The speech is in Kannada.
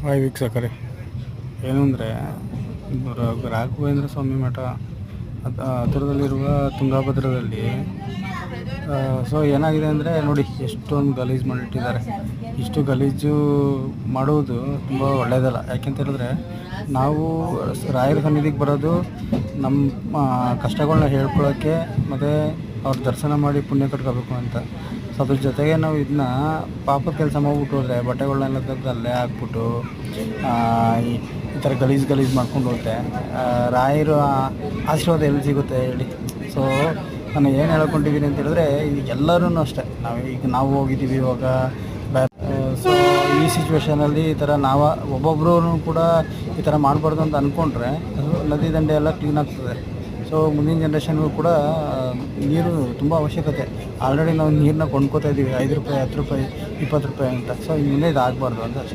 ವಾಯು ವೀಕ್ಷಕರೇ, ಏನು ಅಂದರೆ ರಾಘವೇಂದ್ರ ಸ್ವಾಮಿ ಮಠ ಹತ್ತಿರದಲ್ಲಿರುವ ತುಂಗಭದ್ರದಲ್ಲಿ ಸೊ ಏನಾಗಿದೆ ಅಂದರೆ ನೋಡಿ, ಎಷ್ಟೊಂದು ಗಲೀಜು ಮಾಡಿಟ್ಟಿದ್ದಾರೆ. ಇಷ್ಟು ಗಲೀಜು ಮಾಡುವುದು ತುಂಬ ಒಳ್ಳೆಯದಲ್ಲ. ಯಾಕೆಂತ ಹೇಳಿದ್ರೆ, ನಾವು ರಾಯರ ಸನ್ನಿಧಿಗೆ ಬರೋದು ನಮ್ಮ ಕಷ್ಟಗಳನ್ನ ಹೇಳ್ಕೊಳ್ಳೋಕ್ಕೆ ಮತ್ತು ಅವ್ರ ದರ್ಶನ ಮಾಡಿ ಪುಣ್ಯ ಕಟ್ಕೋಬೇಕು ಅಂತ. ಸೊ ಅದ್ರ ಜೊತೆಗೆ ನಾವು ಇದನ್ನ ಪಾಪದ ಕೆಲಸ ಮಾಡ್ಬಿಟ್ಟು ಹೋದರೆ, ಬಟ್ಟೆಗಳನ್ನೆಲ್ಲ ತೆಗೆದು ಅಲ್ಲೇ ಹಾಕ್ಬಿಟ್ಟು ಈ ಥರ ಗಲೀಜು ಮಾಡ್ಕೊಂಡು ಹೋಗುತ್ತೆ. ರಾಯರ ಆಶೀರ್ವಾದ ಎಲ್ಲಿ ಸಿಗುತ್ತೆ ಹೇಳಿ? ಸೊ ನಾನು ಏನು ಹೇಳ್ಕೊಂಡಿದ್ದೀನಿ ಅಂತ ಹೇಳಿದ್ರೆ, ಎಲ್ಲರೂ ಅಷ್ಟೇ, ನಾವು ಹೋಗಿದ್ದೀವಿ ಇವಾಗ ಸೊ ಈ ಸಿಚುವೇಷನಲ್ಲಿ ಈ ಥರ ಒಬ್ಬೊಬ್ಬರೂ ಕೂಡ ಈ ಥರ ಮಾಡಬಾರ್ದು ಅಂತ ಅಂದ್ಕೊಂಡ್ರೆ ಅದು ನದಿ ದಂಡೆ ಎಲ್ಲ ಕ್ಲೀನ್ ಆಗ್ತದೆ. ಸೊ ಮುಂದಿನ ಜನ್ರೇಷನ್ಗೂ ಕೂಡ ನೀರು ತುಂಬ ಅವಶ್ಯಕತೆ. ಆಲ್ರೆಡಿ ನಾವು ನೀರನ್ನ ಕೊಂಡ್ಕೋತಾ ಇದ್ದೀವಿ, 5 ರೂಪಾಯಿ, 10 ರೂಪಾಯಿ, 20 ರೂಪಾಯಿ ಅಂತ. ಸೊ ಮುಂದೆ ಇದು ಆಗಬಾರ್ದು ಅಂತ ಅಷ್ಟೇ.